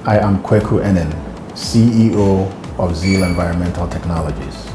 I am qu'à, CEO of ZEAL Environmental Technologies.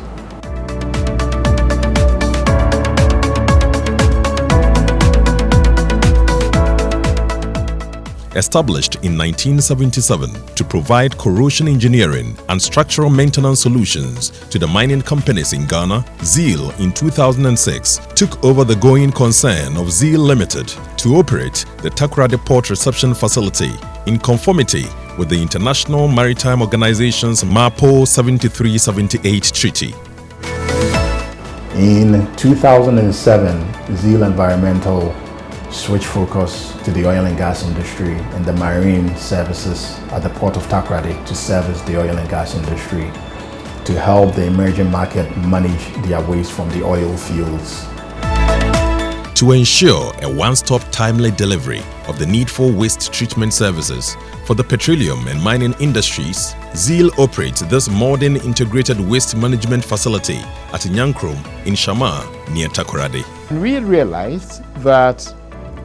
Established in 1977 to provide corrosion engineering and structural maintenance solutions to the mining companies in Ghana, ZEAL in 2006 took over the going concern of ZEAL Limited to operate the Takoradi Port Reception Facility in conformity with the International Maritime Organization's MAPO 7378 Treaty. In 2007, ZEAL Environmental switched focus to the oil and gas industry and the marine services at the port of Takoradi to service the oil and gas industry to help the emerging market manage their waste from the oil fields. To ensure a one-stop timely delivery of the needful waste treatment services for the petroleum and mining industries, ZEAL operates this modern integrated waste management facility at Nyankrom in Shama near Takoradi. We realized that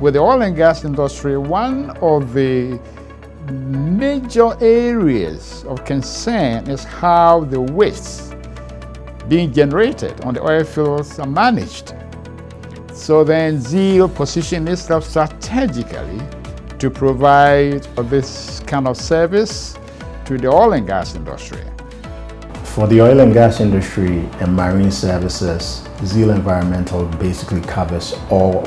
with the oil and gas industry, one of the major areas of concern is how the wastes being generated on the oil fields are managed. So then ZEAL positioned itself strategically to provide this kind of service to the oil and gas industry. For the oil and gas industry and marine services, ZEAL Environmental basically covers all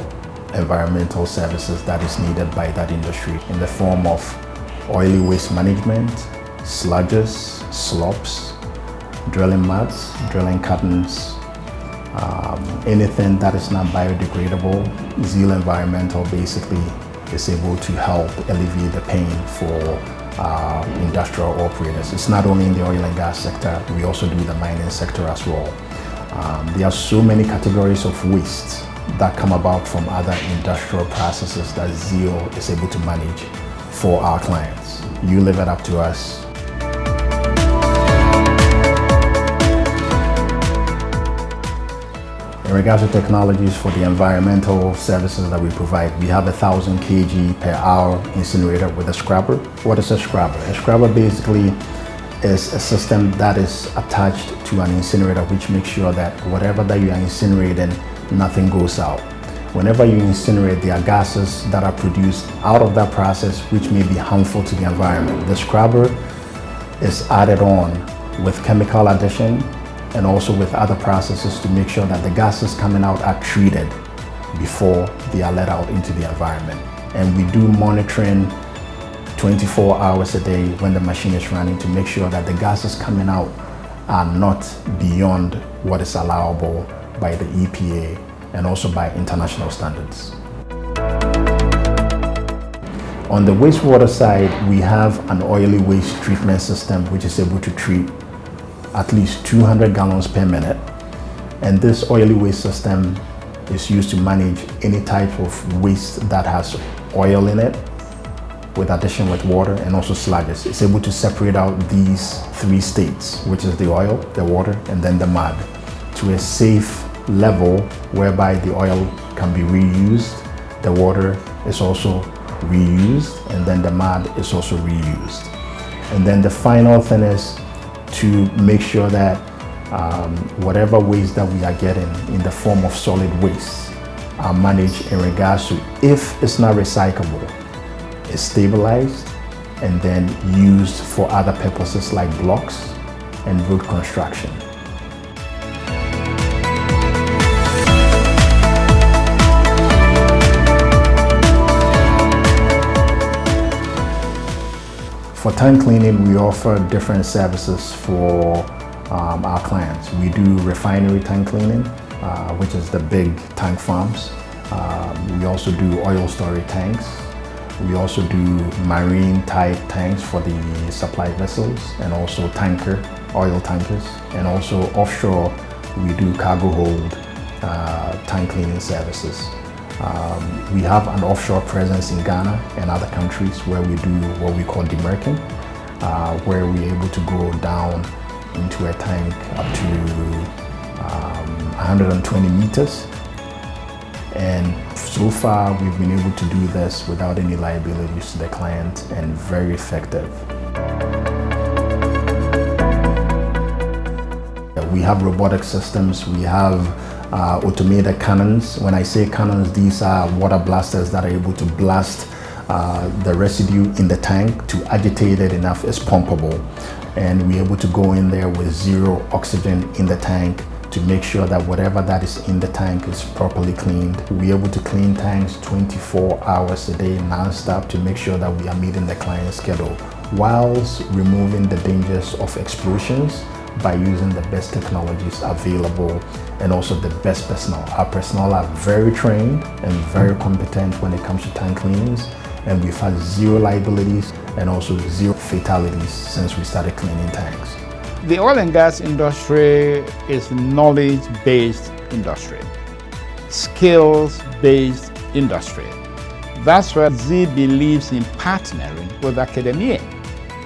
environmental services that is needed by that industry in the form of oily waste management, sludges, slops, drilling mats, drilling cartons, anything that is not biodegradable. ZEAL Environmental basically is able to help alleviate the pain for industrial operators. It's not only in the oil and gas sector, we also do the mining sector as well. There are so many categories of waste that come about from other industrial processes that ZEAL is able to manage for our clients. You leave it up to us. In regards to technologies for the environmental services that we provide, we have 1,000 kg per hour incinerator with a scrubber. What is a scrubber? A scrubber basically is a system that is attached to an incinerator, which makes sure that whatever that you are incinerating, nothing goes out. Whenever you incinerate, there are gases that are produced out of that process which may be harmful to the environment. The scrubber is added on with chemical addition and also with other processes to make sure that the gases coming out are treated before they are let out into the environment. And we do monitoring 24 hours a day when the machine is running to make sure that the gases coming out are not beyond what is allowable by the EPA and also by international standards. On the wastewater side, we have an oily waste treatment system which is able to treat at least 200 gallons per minute. And this oily waste system is used to manage any type of waste that has oil in it, with addition with water and also sludges. It's able to separate out these three states, which is the oil, the water, and then the mud, to a safe level whereby the oil can be reused, the water is also reused, and then the mud is also reused. And then the final thing is to make sure that whatever waste that we are getting in the form of solid waste are managed in regards to, if it's not recyclable, it's stabilized and then used for other purposes like blocks and road construction. For tank cleaning, we offer different services for our clients. We do refinery tank cleaning, which is the big tank farms. We also do oil storage tanks. We also do marine type tanks for the supply vessels and also oil tankers. And also offshore, we do cargo hold tank cleaning services. We have an offshore presence in Ghana and other countries where we do what we call demerking, where we're able to go down into a tank up to 120 meters. And so far, we've been able to do this without any liabilities to the client and very effective. We have robotic systems, we have automated cannons. When I say cannons, these are water blasters that are able to blast the residue in the tank to agitate it enough it's pumpable. And we're able to go in there with zero oxygen in the tank to make sure that whatever that is in the tank is properly cleaned. We're able to clean tanks 24 hours a day non-stop to make sure that we are meeting the client's schedule, whilst removing the dangers of explosions by using the best technologies available and also the best personnel. Our personnel are very trained and very competent when it comes to tank cleanings, and we've had zero liabilities and also zero fatalities since we started cleaning tanks. The oil and gas industry is knowledge-based industry, skills-based industry. That's why ZEAL believes in partnering with academia.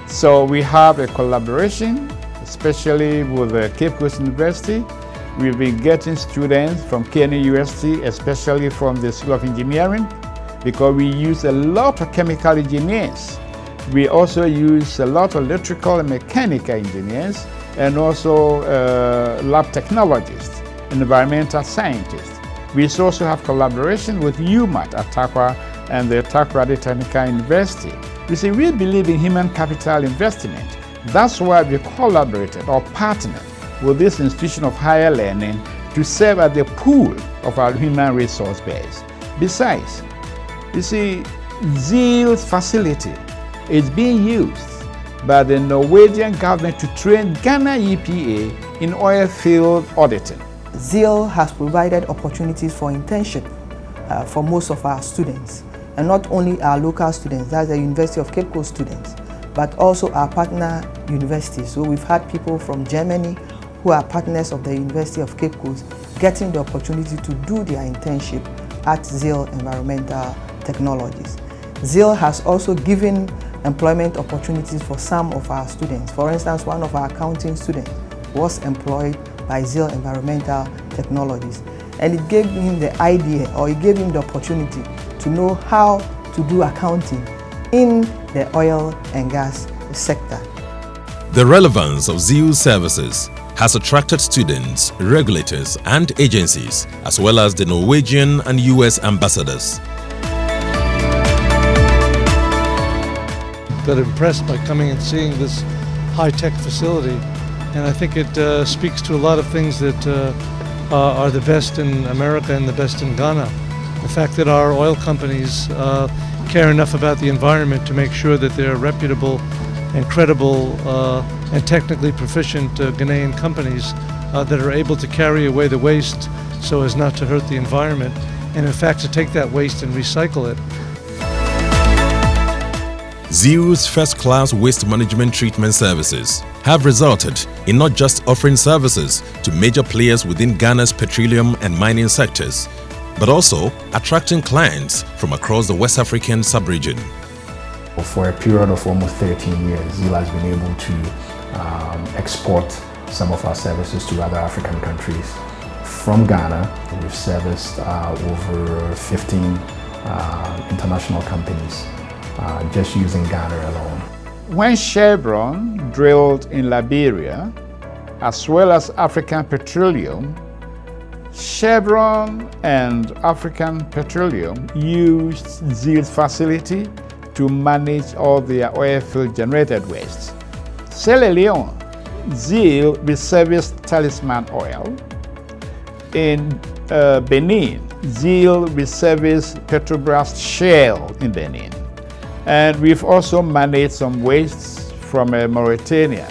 So we have a collaboration, especially with the Cape Coast University. We've been getting students from qu'à University, especially from the School of Engineering, because we use a lot of chemical engineers. We also use a lot of electrical and mechanical engineers, and also lab technologists, environmental scientists. We also have collaboration with UMAT at Takwa and the Takwa Technical University. You see, we believe in human capital investment. That's why we collaborated or partnered with this institution of higher learning to serve as the pool of our human resource base. Besides, you see, ZEAL's facility is being used by the Norwegian government to train Ghana EPA in oil field auditing. ZEAL has provided opportunities for internship for most of our students, and not only our local students, that's the University of Cape Coast students, but also our partner universities. So we've had people from Germany who are partners of the University of Cape Coast getting the opportunity to do their internship at ZEAL Environmental Technologies. ZEAL has also given employment opportunities for some of our students. For instance, one of our accounting students was employed by ZEAL Environmental Technologies, and it gave him the idea, or it gave him the opportunity to know how to do accounting in the oil and gas sector. The relevance of ZEAL services has attracted students, regulators and agencies, as well as the Norwegian and US ambassadors. Got impressed by coming and seeing this high-tech facility, and I think it speaks to a lot of things that are the best in America and the best in Ghana. The fact that our oil companies care enough about the environment to make sure that they're reputable and credible and technically proficient Ghanaian companies that are able to carry away the waste so as not to hurt the environment, and in fact to take that waste and recycle it. ZEAL's first-class waste management treatment services have resulted in not just offering services to major players within Ghana's petroleum and mining sectors, but also attracting clients from across the West African sub-region. For a period of almost 13 years, ZEAL has been able to export some of our services to other African countries. From Ghana, we've serviced over 15 international companies. Just using Ghana alone. When Chevron drilled in Liberia, as well as African Petroleum, Chevron and African Petroleum used ZEAL's facility to manage all their oil field generated waste. Sierra Leone, ZEAL will service Talisman Oil. In Benin, ZEAL will service Petrobras Shell in Benin. And we've also managed some wastes from Mauritania.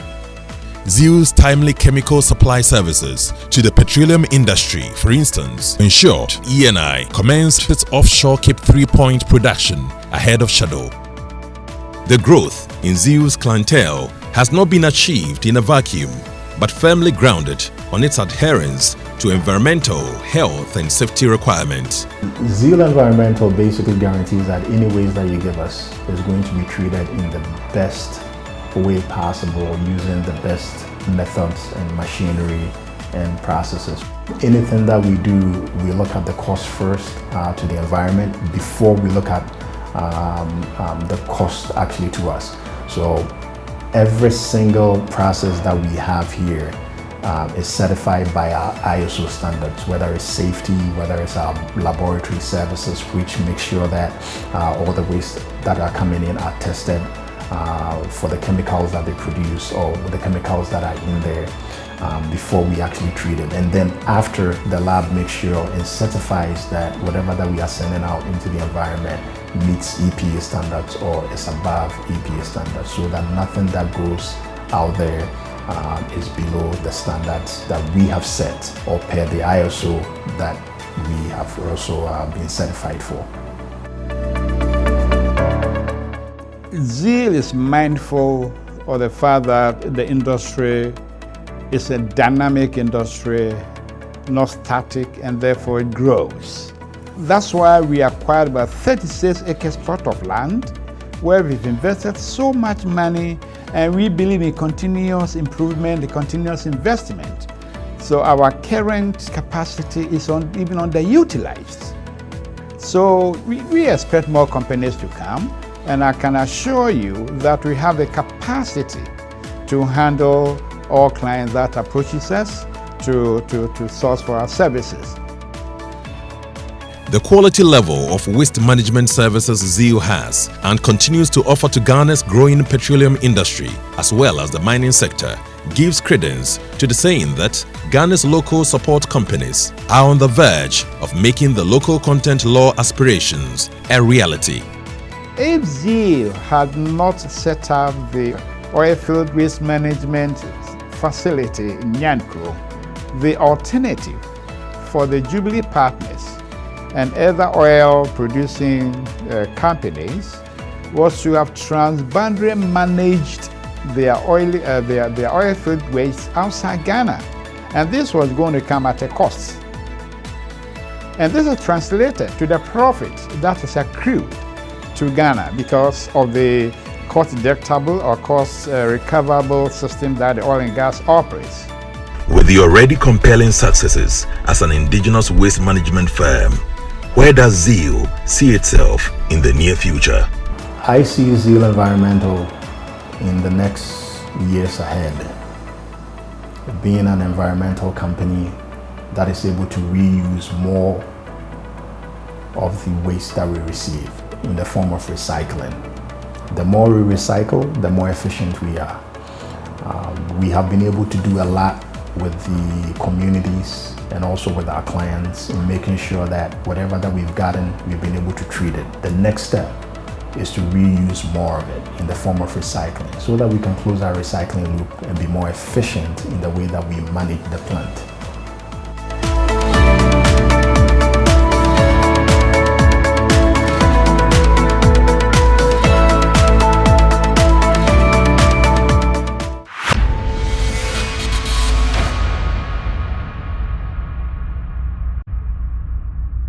ZEAL's timely chemical supply services to the petroleum industry, for instance, ensured ENI commenced its offshore Cape 3-point production ahead of schedule. The growth in ZEAL's clientele has not been achieved in a vacuum, but firmly grounded on its adherence to environmental, health and safety requirements. ZEAL Environmental basically guarantees that any waste that you give us is going to be treated in the best way possible using the best methods and machinery and processes. Anything that we do, we look at the cost first to the environment before we look at the cost actually to us. So every single process that we have here is certified by our ISO standards, whether it's safety, whether it's our laboratory services, which make sure that all the wastes that are coming in are tested for the chemicals that they produce or the chemicals that are in there before we actually treat it. And then after, the lab makes sure and certifies that whatever that we are sending out into the environment meets EPA standards or is above EPA standards, so that nothing that goes out there is below the standards that we have set or per the ISO that we have also been certified for. ZEAL is mindful of the fact that the industry is a dynamic industry, not static, and therefore it grows. That's why we acquired about 36 acres plot of land where we've invested so much money, and we believe in continuous improvement, the continuous investment. So our current capacity is even underutilized. So we expect more companies to come, and I can assure you that we have the capacity to handle all clients that approaches us to source for our services. The quality level of waste management services ZEAL has and continues to offer to Ghana's growing petroleum industry as well as the mining sector gives credence to the saying that Ghana's local support companies are on the verge of making the local content law aspirations a reality. If ZEAL had not set up the Oilfield waste management facility in Nyankro, the alternative for the Jubilee Partners and other oil producing companies was to have transboundary managed their oilfield waste outside Ghana, and this was going to come at a cost. And this is translated to the profit that is accrued to Ghana because of the cost deductible or cost recoverable system that the oil and gas operates. With the already compelling successes as an indigenous waste management firm, where does ZEAL see itself in the near future? I see ZEAL Environmental in the next years ahead being an environmental company that is able to reuse more of the waste that we receive in the form of recycling. The more we recycle, the more efficient we are. We have been able to do a lot with the communities and also with our clients in making sure that whatever that we've gotten, we've been able to treat it. The next step is to reuse more of it in the form of recycling so that we can close our recycling loop and be more efficient in the way that we manage the plant.